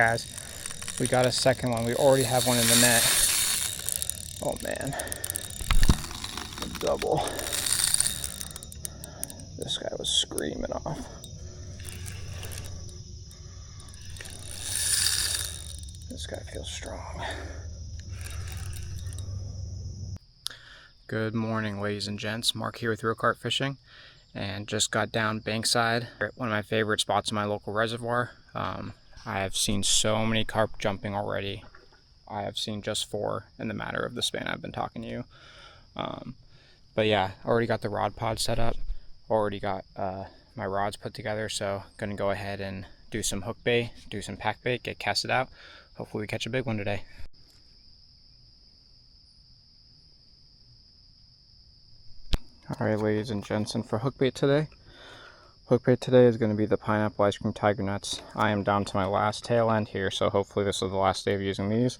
guys, we got a second one. We already have one in the net. Oh man, a double. This guy was screaming off. This guy feels strong. Good morning, ladies and gents. Mark here with ReelCarpFishin, and just got down bankside at one of my favorite spots in my local reservoir. I have seen so many carp jumping already. I have seen just 4 in the matter of the span I've been talking to you. But yeah, already got the rod pod set up. Already got my rods put together, so gonna go ahead and do some hook bait, do some pack bait, get casted out. Hopefully we catch a big one today. Alright, ladies and gents, and for hook bait today is going to be the pineapple ice cream tiger nuts. I am down to my last tail end here, so hopefully this is the last day of using these.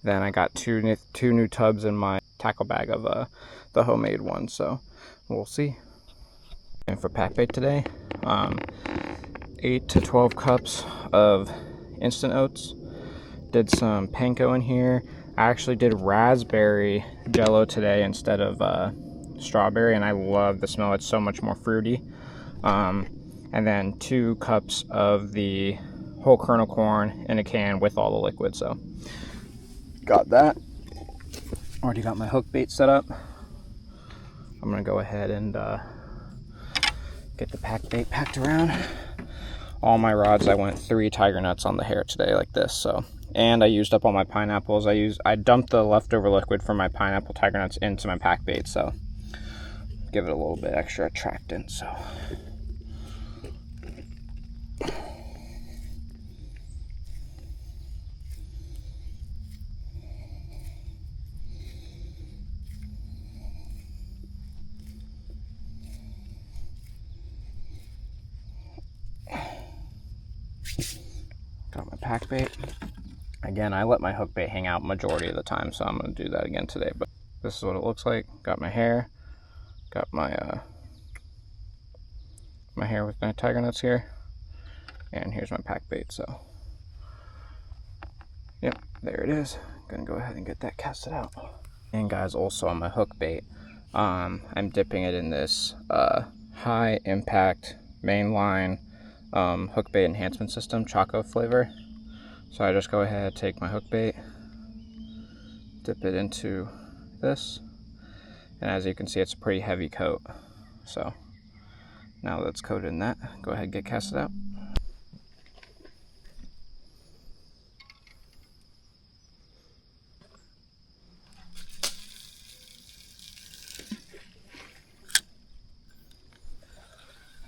Then I got two new tubs in my tackle bag of the homemade ones, so we'll see. And for pack bait today, 8 to 12 cups of instant oats. Did some panko in here. I actually did raspberry jello today instead of strawberry, and I love the smell. It's so much more fruity. And then 2 cups of the whole kernel corn in a can with all the liquid. So got that. Already got my hook bait set up. I'm gonna go ahead and get the pack bait packed around. All my rods, I went 3 tiger nuts on the hair today like this. So, and I used up all my pineapples. I dumped the leftover liquid from my pineapple tiger nuts into my pack bait, so give it a little bit extra attractant. So got my pack bait. Again, I let my hook bait hang out majority of the time, so I'm going to do that again today. But this is what it looks like. Got my hair. Got my my hair with my tiger nuts here. And here's my pack bait. So, yep, there it is. Gonna go ahead and get that casted out. And guys, also on my hook bait, I'm dipping it in this high impact mainline hook bait enhancement system, choco flavor. So I just go ahead, take my hook bait, dip it into this, and as you can see, it's a pretty heavy coat. So now that it's coated in that, go ahead and get casted out.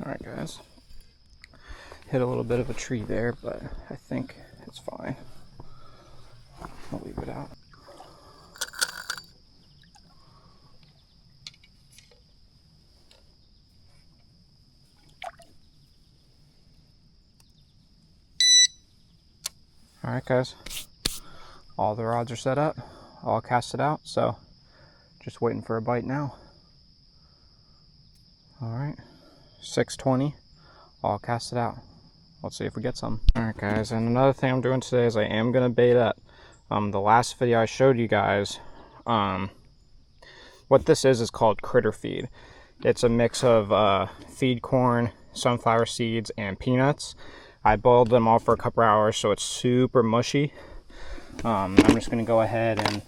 Alright guys, hit a little bit of a tree there, but I think it's fine. I'll leave it out. Alright guys, all the rods are set up, all casted out, so just waiting for a bite now. Alright, 6:20, all casted out. Let's see if we get some. Alright guys, and another thing I'm doing today is I am going to bait up. The last video I showed you guys, what this is called critter feed. It's a mix of feed corn, sunflower seeds, and peanuts. I boiled them all for a couple hours, so it's super mushy. I'm just going to go ahead and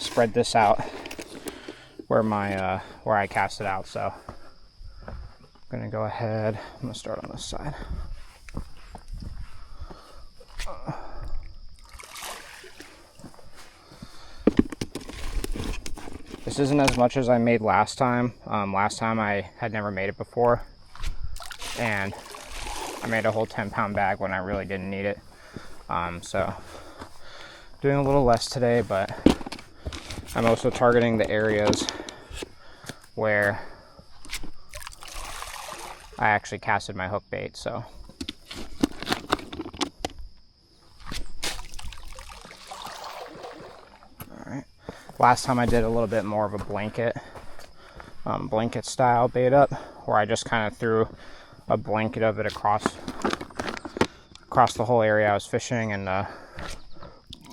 spread this out where I cast it out. So I'm going to go ahead. I'm going to start on this side. This isn't as much as I made last time. Last time I had never made it before, and I made a whole 10-pound bag when I really didn't need it. So doing a little less today, but I'm also targeting the areas where I actually casted my hook bait. So alright. Last time I did a little bit more of a blanket style bait up, where I just kind of threw a blanket of it across across the whole area I was fishing, and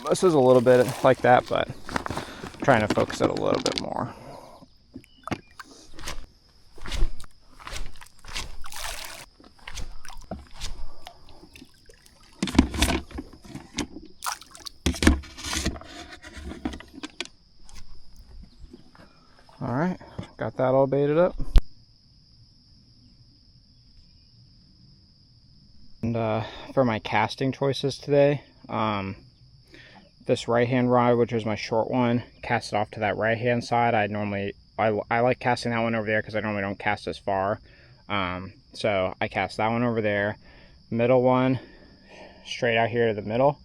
this is a little bit like that, but I'm trying to focus it a little bit more. All right, got that all baited up. And for my casting choices today, this right hand rod, which was my short one, cast it off to that right hand side. I like casting that one over there because I normally don't cast as far. So I cast that one over there. Middle one, straight out here to the middle.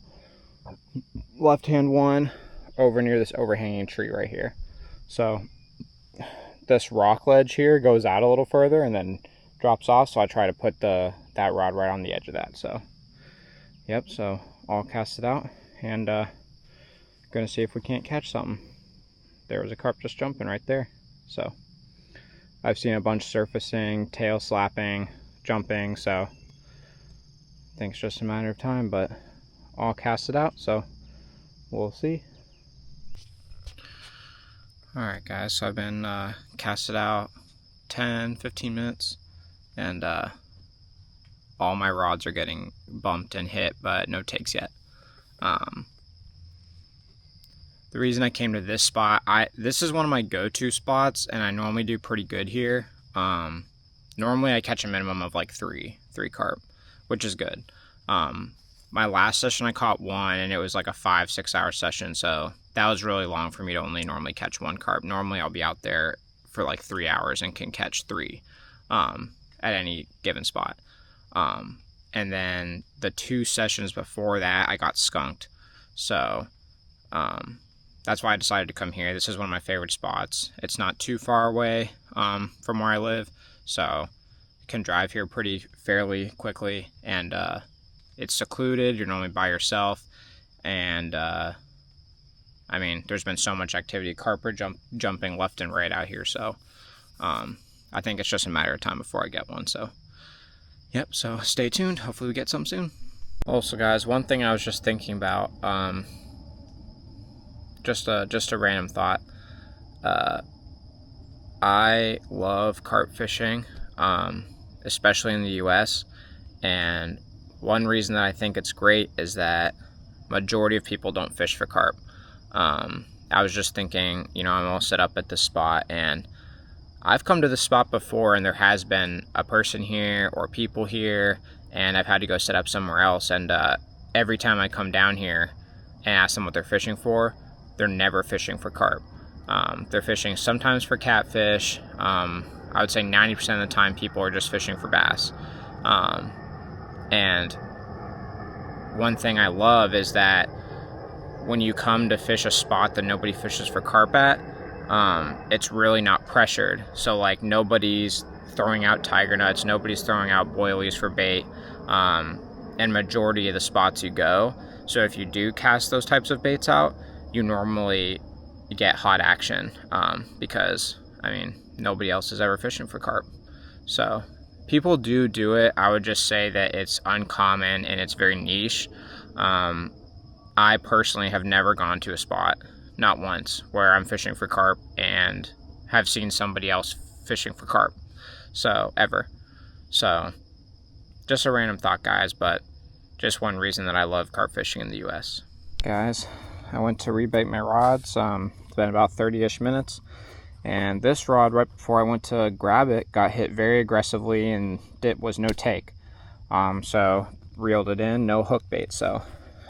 Left hand one, over near this overhanging tree right here. So this rock ledge here goes out a little further and then drops off, so I try to put that rod right on the edge of that. So yep, so all casted out, and gonna see if we can't catch something. There was a carp just jumping right there. So I've seen a bunch surfacing, tail slapping, jumping, so I think it's just a matter of time, but all casted out, so we'll see. Alright guys, so I've been casted out 10-15 minutes, and all my rods are getting bumped and hit, but no takes yet. The reason I came to this spot, this is one of my go-to spots, and I normally do pretty good here. Normally I catch a minimum of like three carp, which is good. My last session I caught one, and it was like a 5-6 hour session, so that was really long for me to only normally catch one carp. Normally I'll be out there for like 3 hours and can catch 3 at any given spot. And then the 2 sessions before that I got skunked, so that's why I decided to come here. This is one of my favorite spots. It's not too far away from where I live, so I can drive here fairly quickly, and it's secluded. You're normally by yourself, and I mean, there's been so much activity. Carp are jumping left and right out here, so I think it's just a matter of time before I get one. So yep, so stay tuned. Hopefully we get some soon. Also guys, one thing I was just thinking about, just a random thought. I love carp fishing, especially in the US, and one reason that I think it's great is that majority of people don't fish for carp. I was just thinking, you know, I'm all set up at this spot, and I've come to this spot before, and there has been a person here or people here, and I've had to go set up somewhere else, and every time I come down here and ask them what they're fishing for, they're never fishing for carp. They're fishing sometimes for catfish. I would say 90% of the time people are just fishing for bass. And one thing I love is that when you come to fish a spot that nobody fishes for carp at, it's really not pressured. So like nobody's throwing out tiger nuts, nobody's throwing out boilies for bait, and majority of the spots you go. So if you do cast those types of baits out, you normally get hot action, because I mean nobody else is ever fishing for carp. So people do it. I would just say that it's uncommon and it's very niche. I personally have never gone to a spot, not once, where I'm fishing for carp and have seen somebody else fishing for carp. So, ever. So, just a random thought, guys, but just one reason that I love carp fishing in the US. Guys, I went to rebait my rods. It's been about 30-ish minutes. And this rod, right before I went to grab it, got hit very aggressively, and it was no take. So, reeled it in, no hook bait. So,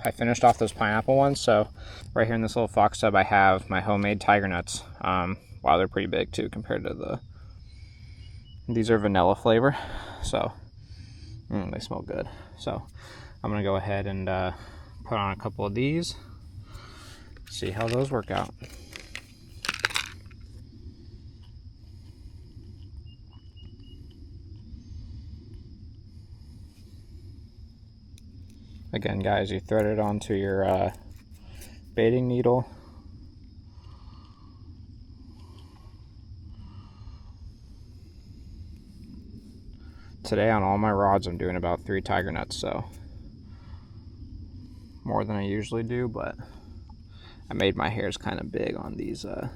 I finished off those pineapple ones. So, right here in this little fox tub, I have my homemade tiger nuts. Wow, they're pretty big too compared to these are vanilla flavor. So, they smell good. So, I'm going to go ahead and put on a couple of these. See how those work out. Again, guys, you thread it onto your baiting needle. Today on all my rods I'm doing about 3 tiger nuts, so more than I usually do, but I made my hairs kind of big on these hair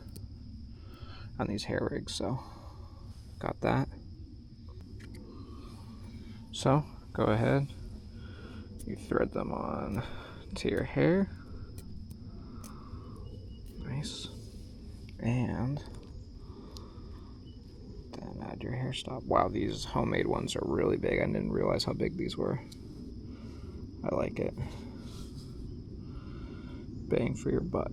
rigs, so got that. So go ahead, you thread them on to your hair. Nice. And then add your hair stop. Wow, these homemade ones are really big. I didn't realize how big these were. I like it. Bang for your buck.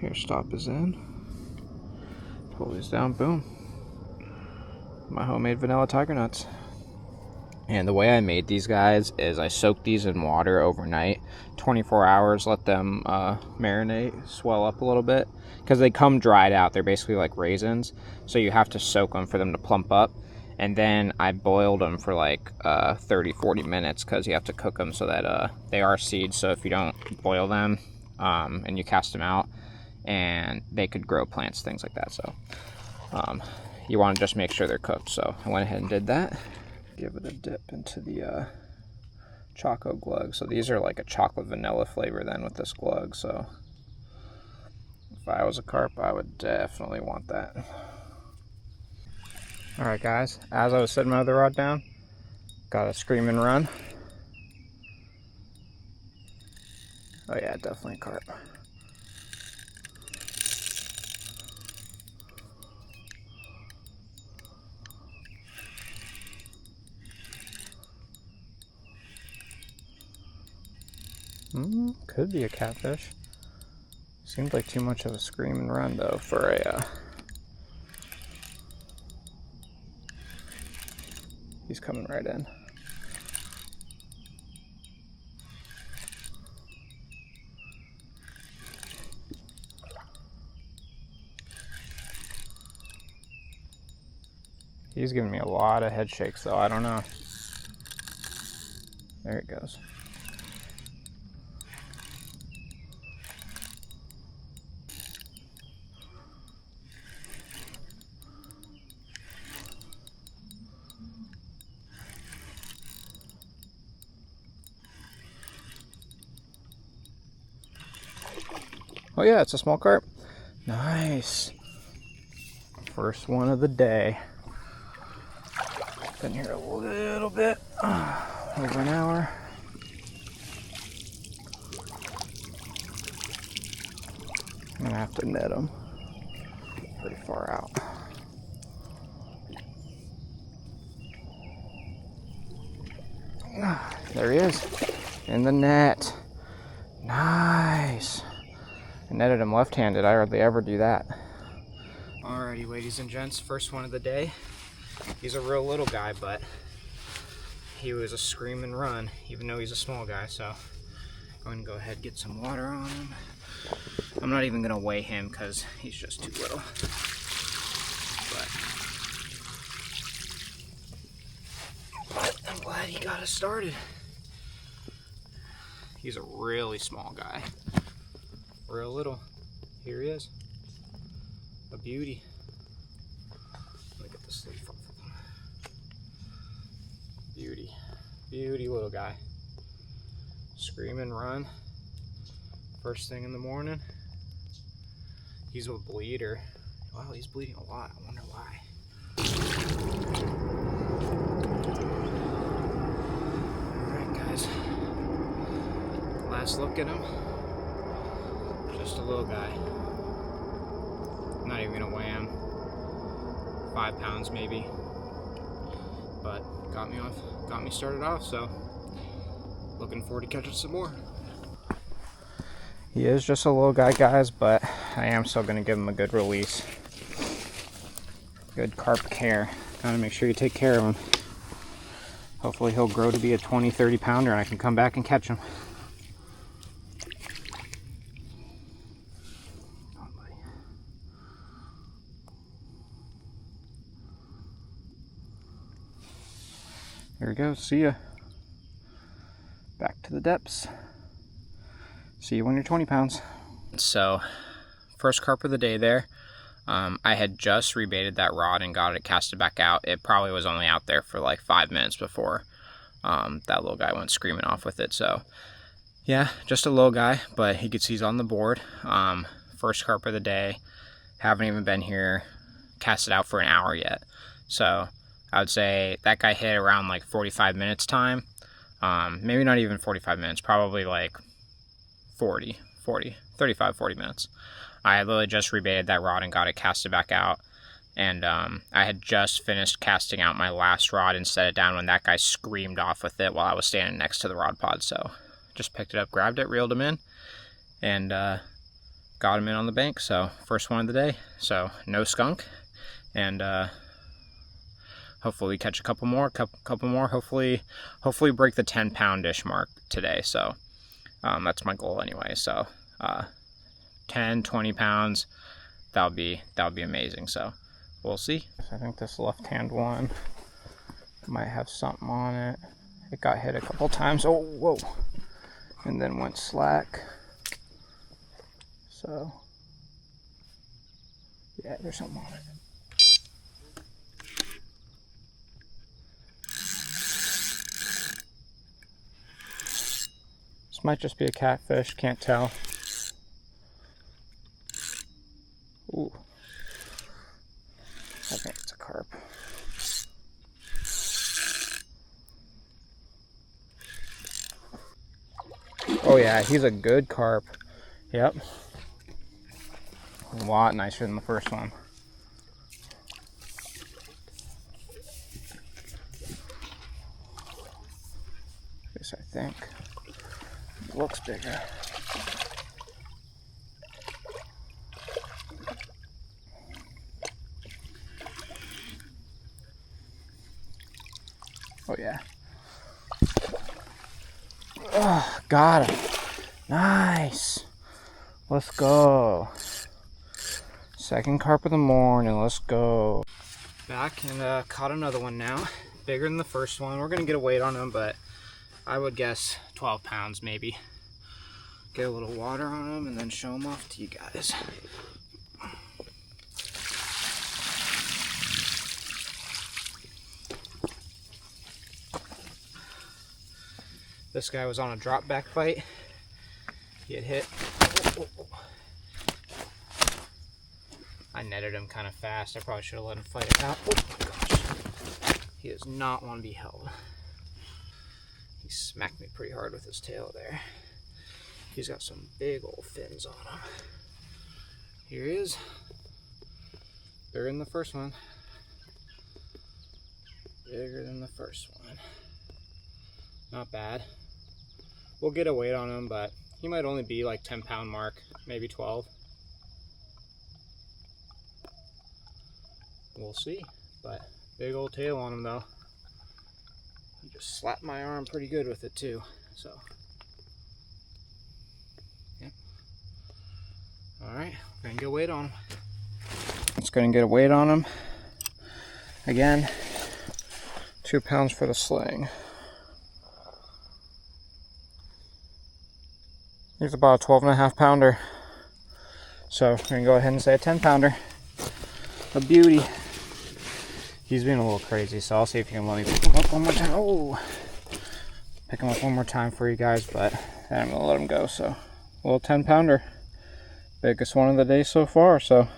Hair stop is in. Pull these down, boom. My homemade vanilla tiger nuts. And the way I made these guys is I soaked these in water overnight, 24 hours, let them marinate, swell up a little bit, because they come dried out. They're basically like raisins, so you have to soak them for them to plump up. And then I boiled them for like 30-40 minutes, because you have to cook them so that they are seeds. So if you don't boil them and you cast them out, and they could grow plants, things like that. So you want to just make sure they're cooked. So I went ahead and did that. Give it a dip into the Choco glug. So these are like a chocolate vanilla flavor then with this glug. So if I was a carp, I would definitely want that. Alright guys, as I was setting my other rod down, got a scream and run. Oh yeah, definitely a carp. Could be a catfish. Seemed like too much of a scream and run though for a he's coming right in. He's giving me a lot of head shakes though, I don't know. There it goes. Oh yeah, it's a small carp. Nice. First one of the day. Been here a little bit, over an hour. I'm gonna have to net them pretty far out. There he is, in the net. Nice. I netted him left-handed. I hardly ever do that. Alrighty, ladies and gents, first one of the day. He's a real little guy, but he was a scream and run, even though he's a small guy. So I'm going to go ahead and get some water on him. I'm not even going to weigh him because he's just too little. But I'm glad he got us started. He's a really small guy. Real little. Here he is. A beauty. Let me get the sleeve off of him. Beauty. Beauty little guy. Scream and run. First thing in the morning. He's a bleeder. Wow, he's bleeding a lot. I wonder why. Alright guys. Last look at him. Just a little guy. I'm not even gonna weigh him. 5 pounds maybe. But got me started off, so looking forward to catching some more. He is just a little guy, guys, but I am still gonna give him a good release. Good carp care. Gotta make sure you take care of him. Hopefully he'll grow to be a 20-30 pounder and I can come back and catch him. There we go, see ya. Back to the depths. See you when you're 20 pounds. So, first carp of the day there. I had just rebaited that rod and got it casted back out. It probably was only out there for like 5 minutes before that little guy went screaming off with it. So yeah, just a little guy, but you can see he's on the board. First carp of the day. Haven't even been here casted out for an hour yet. So I would say that guy hit around like 45 minutes time. Maybe not even 45 minutes, probably like 35, 40 minutes. I literally just rebaited that rod and got it casted back out. And I had just finished casting out my last rod and set it down when that guy screamed off with it while I was standing next to the rod pod. So just picked it up, grabbed it, reeled him in, and got him in on the bank. So first one of the day. So no skunk. And hopefully we catch a couple more, hopefully break the 10-pound-ish mark today. So that's my goal anyway. So 10, 20 pounds, that'll be amazing. So we'll see. I think this left hand one might have something on it. It got hit a couple times. Oh, whoa. And then went slack. So yeah, there's something on it. This might just be a catfish, can't tell. Ooh. I think it's a carp. Oh yeah, he's a good carp. Yep. A lot nicer than the first one. At least I think. It looks bigger. Oh yeah. Oh, got him. Nice. Let's go. Second carp of the morning. Let's go. Back and caught another one now. Bigger than the first one. We're gonna get a weight on him, but I would guess 12 pounds maybe. Get a little water on him and then show him off to you guys. This guy was on a drop back fight. He had hit. I netted him kind of fast. I probably should have let him fight it out. Oh my gosh. He does not want to be held. He smacked me pretty hard with his tail there. He's got some big old fins on him. Here he is. Bigger than the first one. Bigger than the first one. Not bad. We'll get a weight on him, but he might only be like 10-pound mark, maybe 12. We'll see, but big old tail on him though. He just slapped my arm pretty good with it too, so. Yeah. All right, we're gonna get a weight on him. Let's go and get a weight on him. Again, 2 pounds for the sling. He's about a 12.5 pounder. So we're gonna go ahead and say a 10-pounder. A beauty. He's being a little crazy, so I'll see if you can let me pick him up one more time. Oh, pick him up one more time for you guys, but then I'm gonna let him go. So a little 10-pounder, biggest one of the day so far. So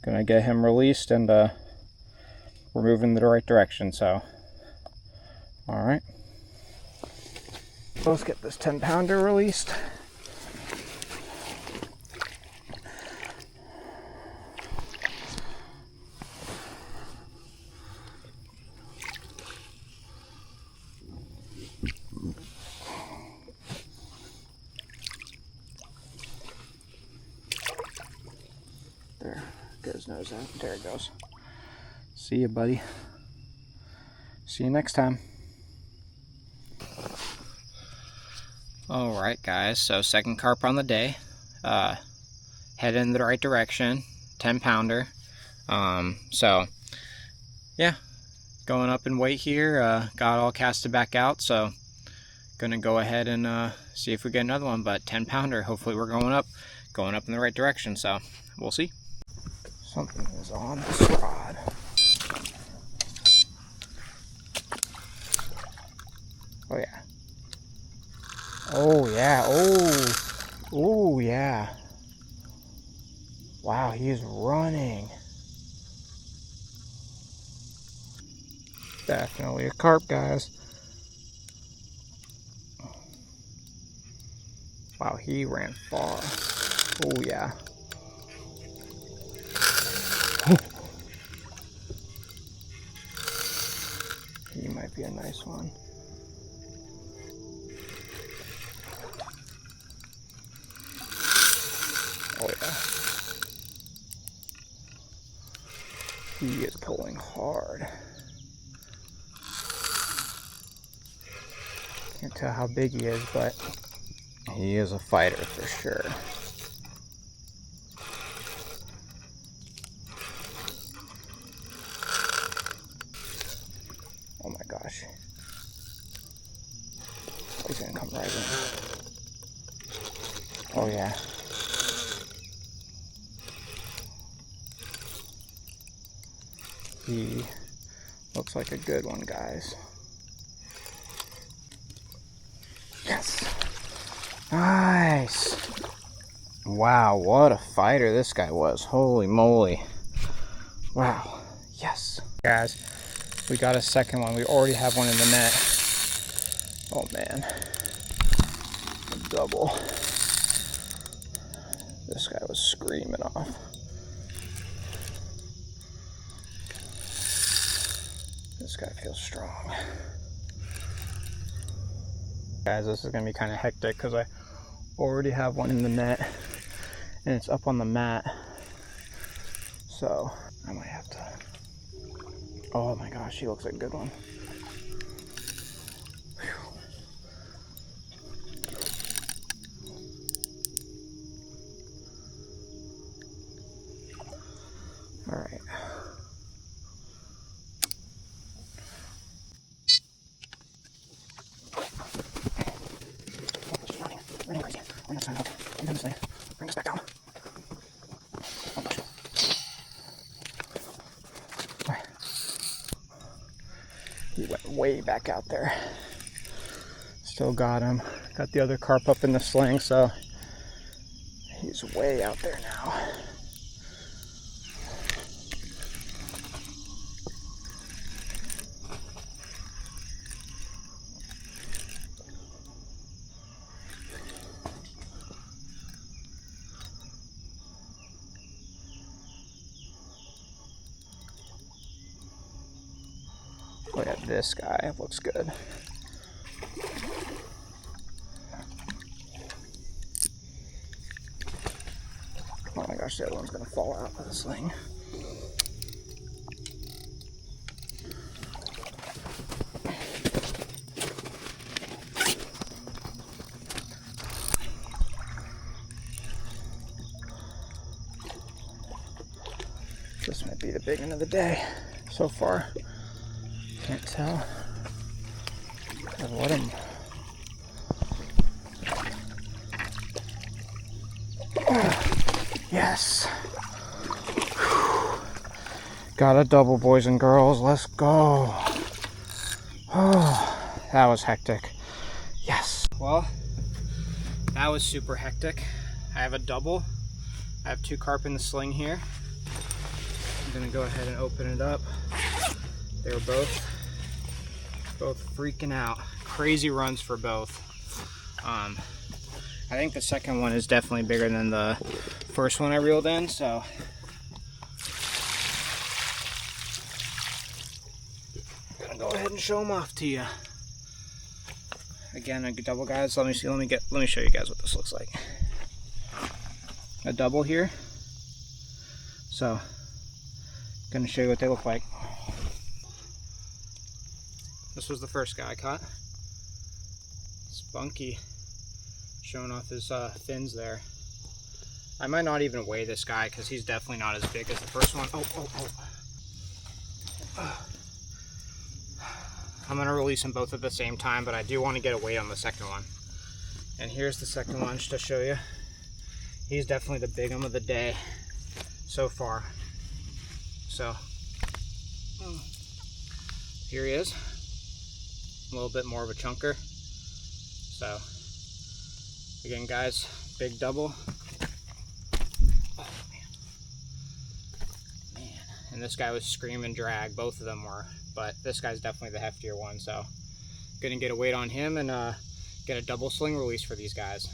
gonna get him released, and we're moving in the right direction. So all right. Let's get this 10-pounder released. There, get his nose out. There it goes. See you, buddy. See you next time. Alright guys, so second carp on the day, headed in the right direction, 10-pounder, so yeah, going up in weight here, got all casted back out, so gonna go ahead and see if we get another one, but 10-pounder, hopefully we're going up in the right direction, so we'll see. Something is on this rod. Oh yeah. Oh yeah. Oh. Oh yeah. Wow, he is running. Definitely a carp, guys. Wow, he ran far. Oh yeah. He might be a nice one. Oh yeah. He is pulling hard. Can't tell how big he is, but he is a fighter for sure. Oh my gosh. He's gonna come right in. Oh yeah. He looks like a good one, guys. Yes. Nice. Wow, what a fighter this guy was. Holy moly. Wow. Yes. Guys, we got a second one. We already have one in the net. Oh man. A double. This guy was screaming off. This guy feels strong. Guys, this is going to be kind of hectic because I already have one in the net and it's up on the mat. So I might have to. Oh my gosh, he looks like a good one. All right. Running crazy. On that side, okay. I'm doing this thing. Bring this back down. Oh gosh. Alright. He went way back out there. Still got him. Got the other carp up in the sling, so he's way out there now. Look at this guy, looks good. Oh my gosh, the other one's gonna fall out of the sling. This might be the big one of the day so far. Can't tell. Let him. Yes. Whew. Got a double, boys and girls. Let's go. Oh, that was hectic. Yes. Well, that was super hectic. I have a double. I have 2 carp in the sling here. I'm gonna go ahead and open it up. They were both freaking out. Crazy runs for both. I think the second one is definitely bigger than the first one I reeled in, so I'm gonna go ahead and show them off to you. Again, a double, guys. Let me show you guys what this looks like. A double here. So, gonna show you what they look like. This was the first guy I caught. Spunky, showing off his fins there. I might not even weigh this guy because he's definitely not as big as the first one. I'm gonna release them both at the same time, but I do want to get a weight on the second one. And here's the second one just to show you. He's definitely the big one of the day so far. So here he is, a little bit more of a chunker. So again, guys, big double. Oh man, and this guy was scream and drag, both of them were, but this guy's definitely the heftier one. So gonna get a weight on him and get a double sling release for these guys.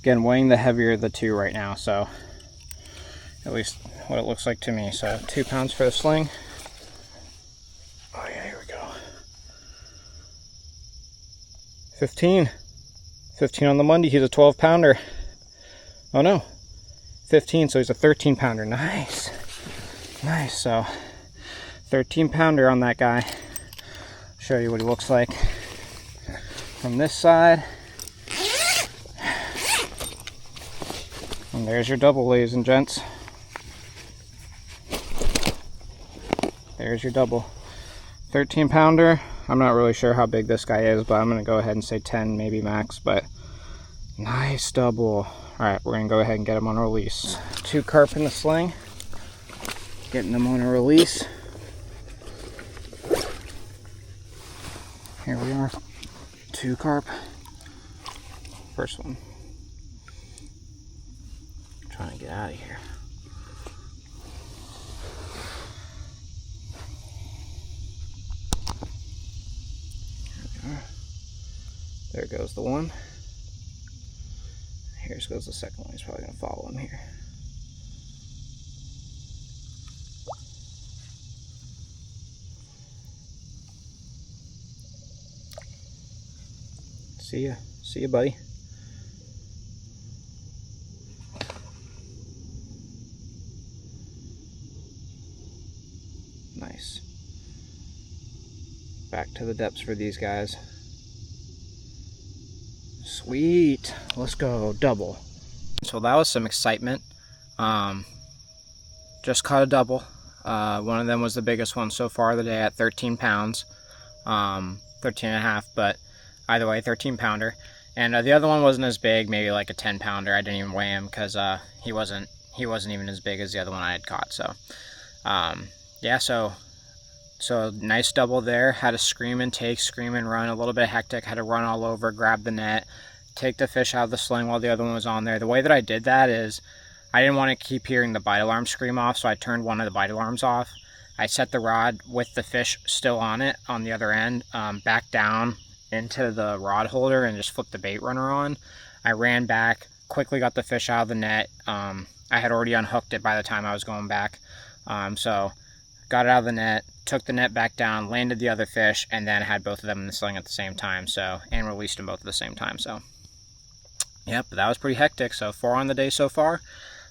Again, weighing the heavier of the two right now, so at least what it looks like to me. So 2 pounds for the sling. Oh yeah, here we go. 15 on the Monday. He's a 12 pounder. Oh no, 15, so he's a 13 pounder. Nice. So 13 pounder on that guy. Show you what he looks like from this side. And there's your double, ladies and gents. There's your double. 13 pounder. I'm not really sure how big this guy is, but I'm going to go ahead and say 10 maybe max, but nice double. Alright, we're going to go ahead and get him on a release. 2 carp in the sling. Getting them on a release. Here we are. 2 carp. First one. Trying to get out of here. There goes the one. Here goes the second one. He's probably going to follow him here. See ya, buddy. Nice. Back to the depths for these guys. Sweet. Let's go double. So that was some excitement. Just caught a double. One of them was the biggest one so far of the day at 13 pounds. 13 and a half, but either way, 13 pounder. And the other one wasn't as big, maybe like a 10 pounder. I didn't even weigh him because he wasn't even as big as the other one I had caught. So yeah, so nice double there. Had a scream and take, scream and run, a little bit hectic. Had to run all over, grab the net, take the fish out of the sling while the other one was on there. The way that I did that is I didn't want to keep hearing the bite alarm scream off, so I turned one of the bite alarms off. I set the rod with the fish still on it on the other end, back down into the rod holder and just flipped the bait runner on. I ran back, quickly got the fish out of the net. I had already unhooked it by the time I was going back. So got it out of the net, took the net back down, landed the other fish, and then had both of them in the sling at the same time, so, and released them both at the same time. So yep, that was pretty hectic. So 4 on the day so far.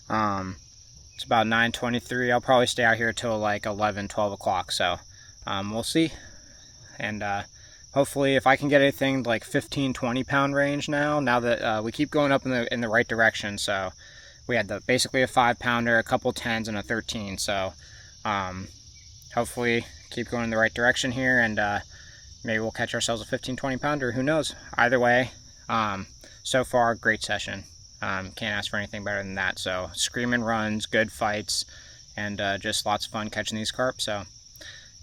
It's about 9:23. I'll probably stay out here till like 11, 12 o'clock. So we'll see. And hopefully if I can get anything like 15, 20 pound range now that we keep going up in the right direction. So we had basically a 5 pounder, a couple 10s, and a 13. So hopefully keep going in the right direction here, and maybe we'll catch ourselves a 15, 20 pounder. Who knows? Either way, so far, great session. Can't ask for anything better than that. So screaming runs, good fights, and just lots of fun catching these carp. So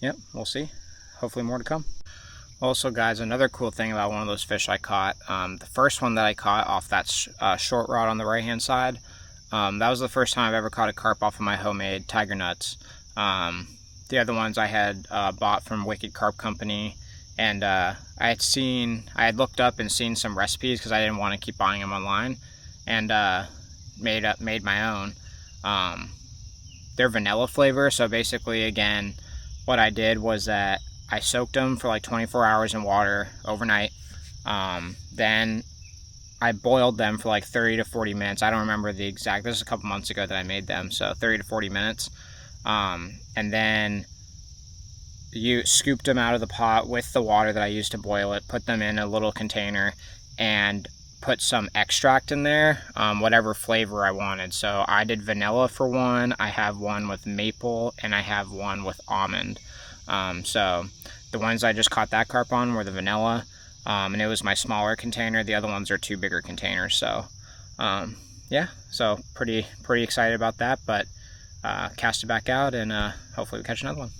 yep, we'll see. Hopefully more to come. Also guys, another cool thing about one of those fish I caught, the first one that I caught off that short rod on the right hand side, that was the first time I've ever caught a carp off of my homemade tiger nuts. The other ones I had bought from Wicked Carp Company, and I had looked up and seen some recipes because I didn't want to keep buying them online, and made my own. They're vanilla flavor, so basically again what I did was that I soaked them for like 24 hours in water overnight. Then I boiled them for like 30 to 40 minutes. I don't remember the exact, this is a couple months ago that I made them, so 30 to 40 minutes. And then you scooped them out of the pot with the water that I used to boil it, put them in a little container, and put some extract in there, whatever flavor I wanted. So I did vanilla for one, I have one with maple, and I have one with almond. So the ones I just caught that carp on were the vanilla, and it was my smaller container. The other ones are 2 bigger containers. So yeah, so pretty excited about that. But cast it back out, and hopefully we catch another one.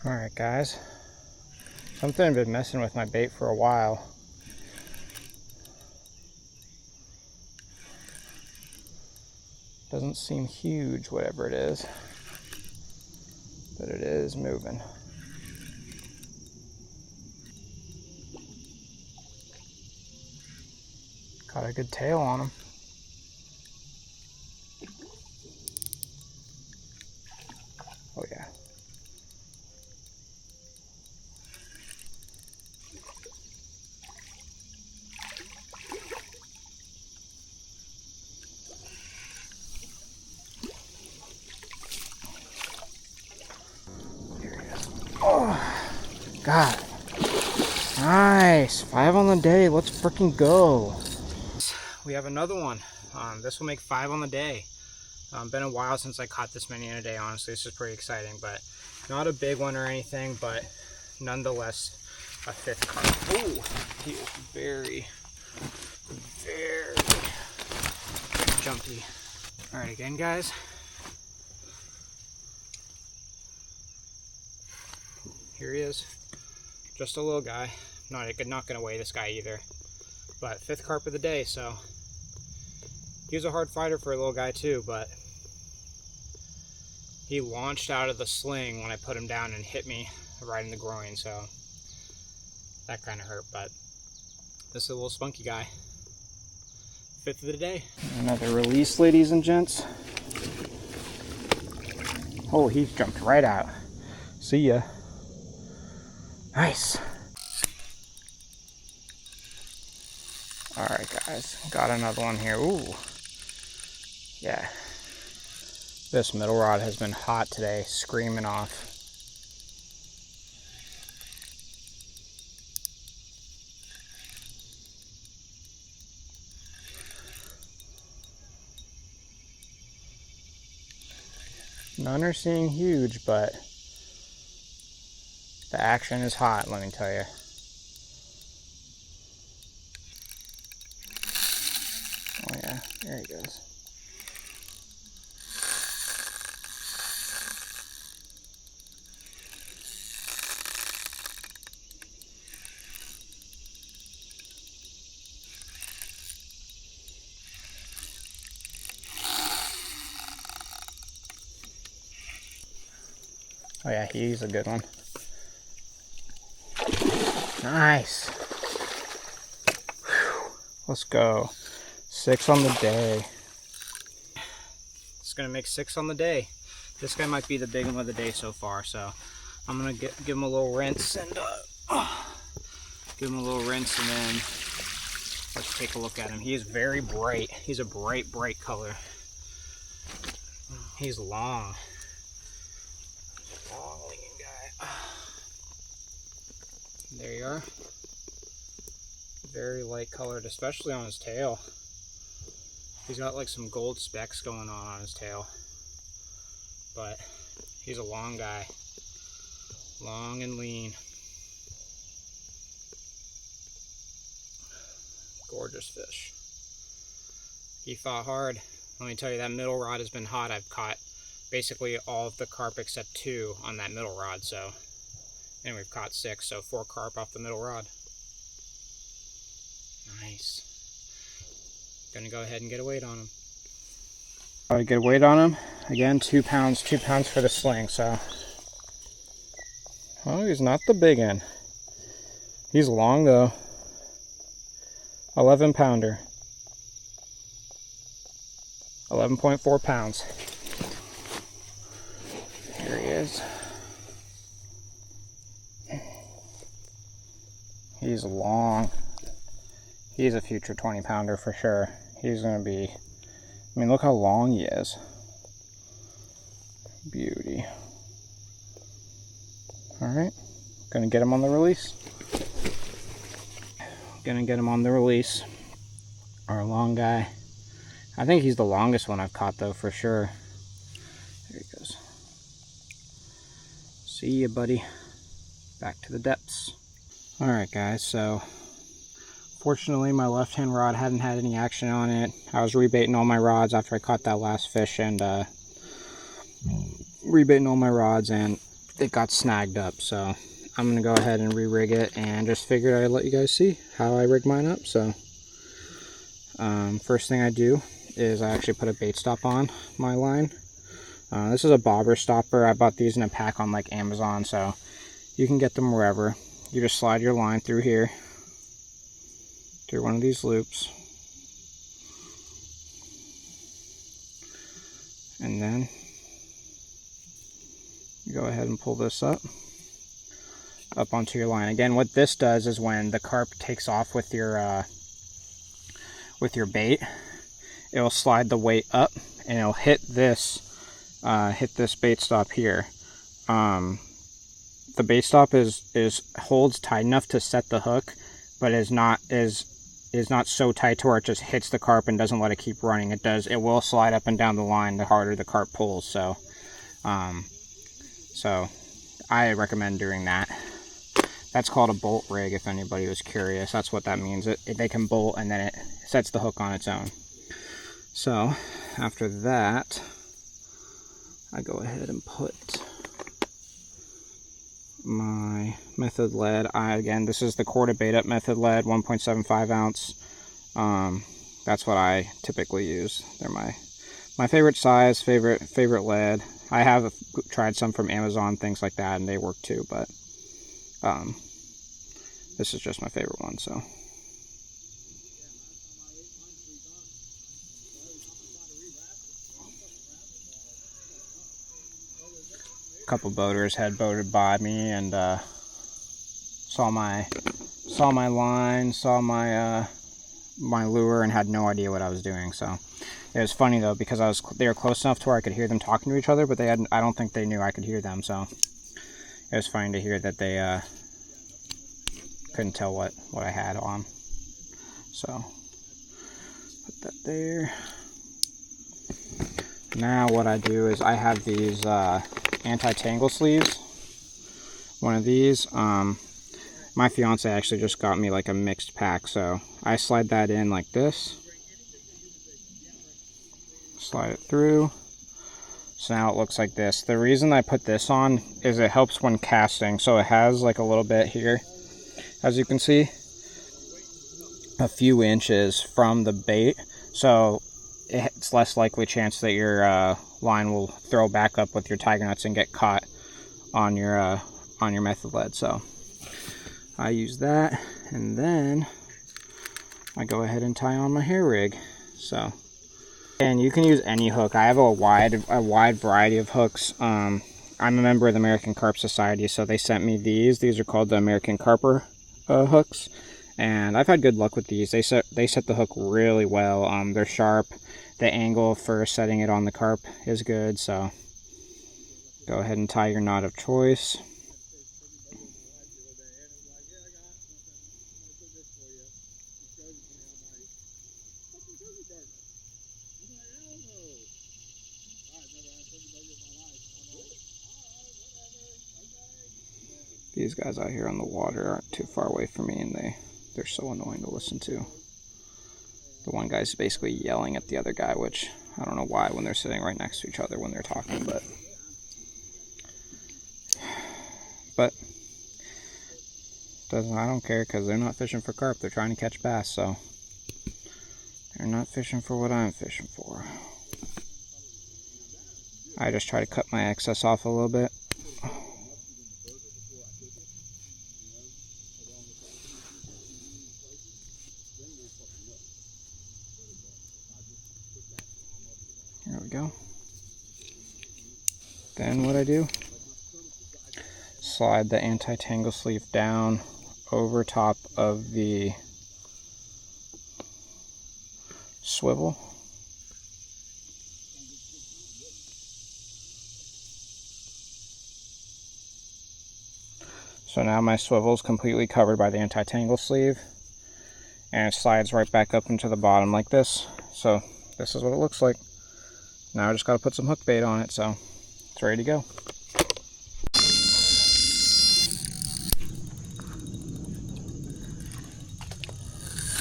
Alright guys, something had been messing with my bait for a while. Doesn't seem huge, whatever it is, but it is moving. Got a good tail on him. Oh yeah. Oh, God. Nice. 5 on the day. Let's freaking go. We have another one. This will make 5 on the day. Been a while since I caught this many in a day, honestly. This is pretty exciting, but not a big one or anything, but nonetheless, a 5th carp. Oh, he is very jumpy. All right, again, guys. Here he is, just a little guy. Not gonna weigh this guy either, but 5th carp of the day. So he was a hard fighter for a little guy too, but he launched out of the sling when I put him down and hit me right in the groin. So that kind of hurt, but this is a little spunky guy. 5th of the day. Another release, ladies and gents. Oh, he jumped right out. See ya. Nice. Alright guys, got another one here. Ooh. Yeah. This middle rod has been hot today, screaming off. None are seeing huge, but the action is hot, let me tell you. Oh yeah, there he goes. Oh yeah, he's a good one. Nice. Whew. Let's go. 6 on the day. It's gonna make 6 on the day. This guy might be the big one of the day so far, so I'm gonna give him a little rinse and give him a little rinse, and then let's take a look at him. He is very bright. He's a bright color. He's long. Long lean guy. There you are. Very light colored, especially on his tail. He's got like some gold specks going on his tail. But he's a long guy. Long and lean. Gorgeous fish. He fought hard. Let me tell you, that middle rod has been hot. I've caught basically all of the carp except 2 on that middle rod, so, and we've caught 6, so 4 carp off the middle rod. Nice. Gonna go ahead and get a weight on him. Alright, get a weight on him. Again, 2 pounds. 2 pounds for the sling, so. Oh, he's not the big end. He's long though. 11 pounder. 11.4 pounds. Here he is. He's long. He's a future 20 pounder for sure. He's gonna be, I mean, look how long he is. Beauty. Alright, gonna get him on the release. Gonna get him on the release. our long guy. I think he's the longest one I've caught though, for sure. There he goes. See ya, buddy. Back to the depths. Alright guys, so fortunately my left hand rod hadn't had any action on it. I was rebaiting all my rods after I caught that last fish, and rebaiting all my rods, and it got snagged up. So I'm gonna go ahead and re-rig it, and just figured I'd let you guys see how I rig mine up. So first thing I do is I actually put a bait stop on my line. This is a bobber stopper. I bought these in a pack on like Amazon, so you can get them wherever. You just slide your line through here, through one of these loops, and then you go ahead and pull this up onto your line. Again, what this does is when the carp takes off with your bait, it will slide the weight up and it'll hit this bait stop here. The bait stop holds tight enough to set the hook, but is not so tight to where it just hits the carp and doesn't let it keep running. It will slide up and down the line the harder the carp pulls. So I recommend doing that. That's called a bolt rig, if anybody was curious. That's what that means. They can bolt and then it sets the hook on its own. So after that, I go ahead and put my method lead. Again, this is the Quarter Bait Up method lead, 1.75 ounce. That's what I typically use. They're my favorite size, favorite lead. I have tried some from Amazon, things like that, and they work too, but this is just my favorite one. So a couple boaters had boated by me and saw my line, saw my lure, and had no idea what I was doing. So it was funny though, because they were close enough to where I could hear them talking to each other, but I don't think they knew I could hear them. So it was funny to hear that they couldn't tell what I had on. So put that there. Now what I do is I have these anti-tangle sleeves. One of these, my fiance actually just got me like a mixed pack, so I slide that in like this, slide it through, so now it looks like this. The reason I put this on is it helps when casting. So it has like a little bit here, as you can see, a few inches from the bait, so it's less likely chance that your line will throw back up with your tiger nuts and get caught on your method lead. So I use that, and then I go ahead and tie on my hair rig. So, and you can use any hook. I have a wide variety of hooks. I'm a member of the American Carp Society, so they sent me these. These are called the American Carper hooks, and I've had good luck with these. They set the hook really well. They're sharp. The angle for setting it on the carp is good, so go ahead and tie your knot of choice. These guys out here on the water aren't too far away from me, and they're so annoying to listen to. The one guy's basically yelling at the other guy, which I don't know why when they're sitting right next to each other when they're talking, but I don't care, because they're not fishing for carp. They're trying to catch bass, so they're not fishing for what I'm fishing for. I just try to cut my excess off a little bit. There we go. Then what I do, slide the anti-tangle sleeve down over top of the swivel. So now my swivel is completely covered by the anti-tangle sleeve. and it slides right back up into the bottom like this. So this is what it looks like. Now I just got to put some hook bait on it, so it's ready to go.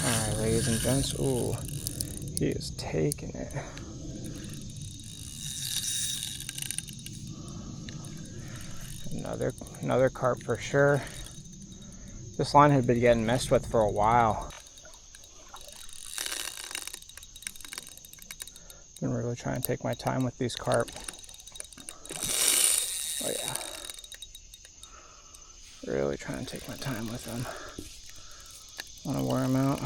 Alright, ladies and gents. Ooh, he is taking it. Another carp for sure. This line had been getting messed with for a while. Been really trying to take my time with these carp. Oh yeah. Really trying to take my time with them. Want to wear them out.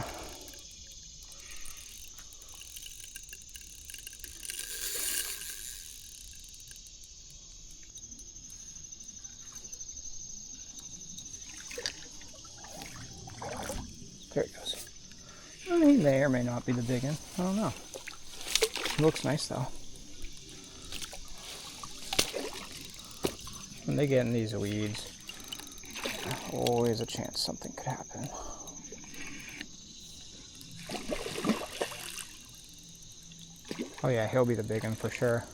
There he goes. I mean, he may or may not be the big one. I don't know. He looks nice though. When they get in these weeds, always a chance something could happen. Oh yeah, he'll be the big one for sure.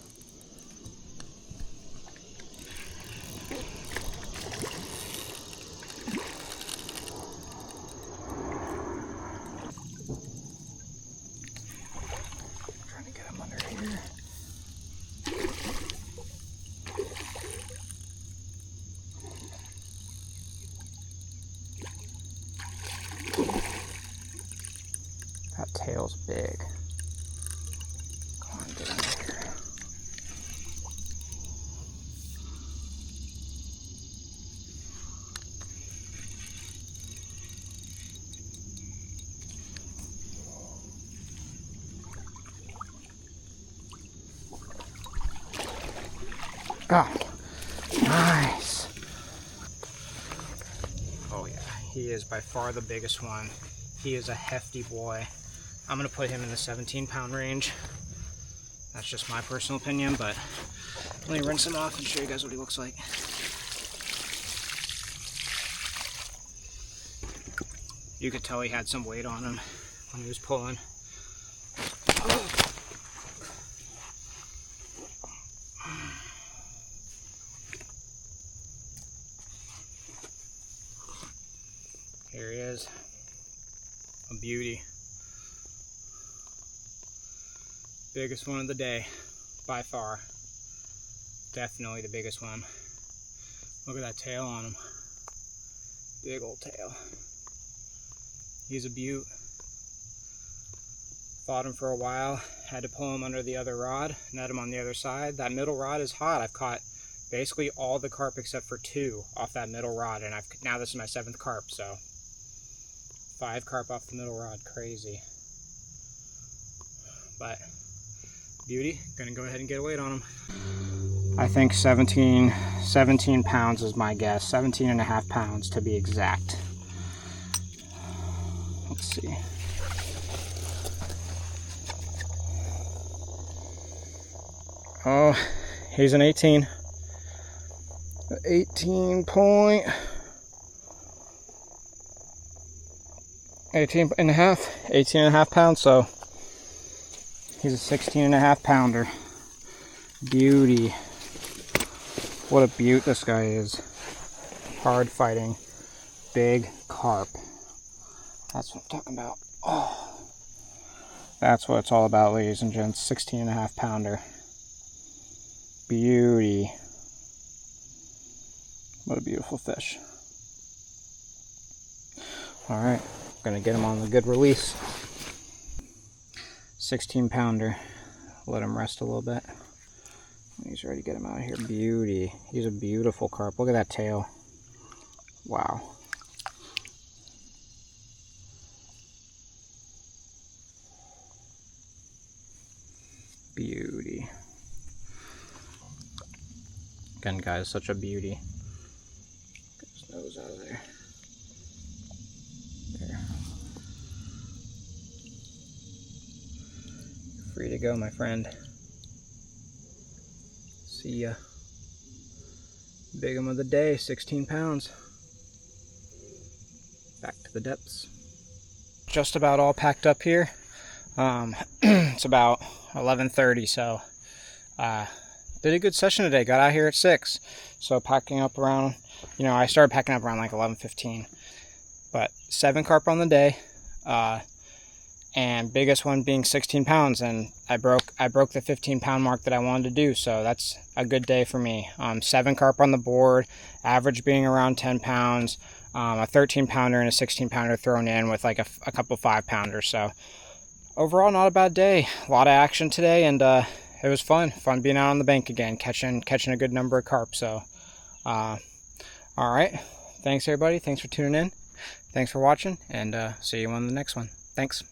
Trying to get him under here. That tail's big. Come on, get under here. Oh, nice. Oh yeah, he is by far the biggest one. He is a hefty boy. I'm gonna put him in the 17-pound range. That's just my personal opinion, but let me rinse him off and show you guys what he looks like. You could tell he had some weight on him when he was pulling. Oh. Here he is, a beauty. Biggest one of the day, by far. Definitely the biggest one. Look at that tail on him. Big old tail. He's a beaut. Fought him for a while, had to pull him under the other rod, net him on the other side. That middle rod is hot. I've caught basically all the carp except for 2 off that middle rod, and now this is my 7th carp, so 5 carp off the middle rod, crazy. But beauty, gonna go ahead and get a weight on him. I think 17 pounds is my guess, 17.5 pounds to be exact. Let's see. Oh, he's an 18. 18 and a half pounds, so he's a 16.5 pounder. Beauty. What a beaut this guy is. Hard fighting, big carp. That's what I'm talking about. Oh, that's what it's all about, ladies and gents. 16.5 pounder. Beauty. What a beautiful fish. All right, gonna get him on the good release. 16 pounder. Let him rest a little bit. He's ready to get him out of here. Beauty. He's a beautiful carp. Look at that tail. Wow. Beauty. Again, guys, such a beauty. Get his nose out of there. There. You're free to go, my friend. See ya. Big one of the day, 16 pounds. Back to the depths. just about all packed up here. It's about 11:30, so did a good session today. Got out here at 6, so packing up around, I started packing up around like 11:15, but 7 carp on the day, and biggest one being 16 pounds, and I broke the 15-pound mark that I wanted to do, so that's a good day for me. 7 carp on the board, average being around 10 pounds, a 13-pounder and a 16-pounder thrown in with like a couple 5-pounders. So overall, not a bad day. A lot of action today, and it was fun being out on the bank again, catching a good number of carp. So all right, thanks everybody, thanks for tuning in, thanks for watching, and see you on the next one. Thanks.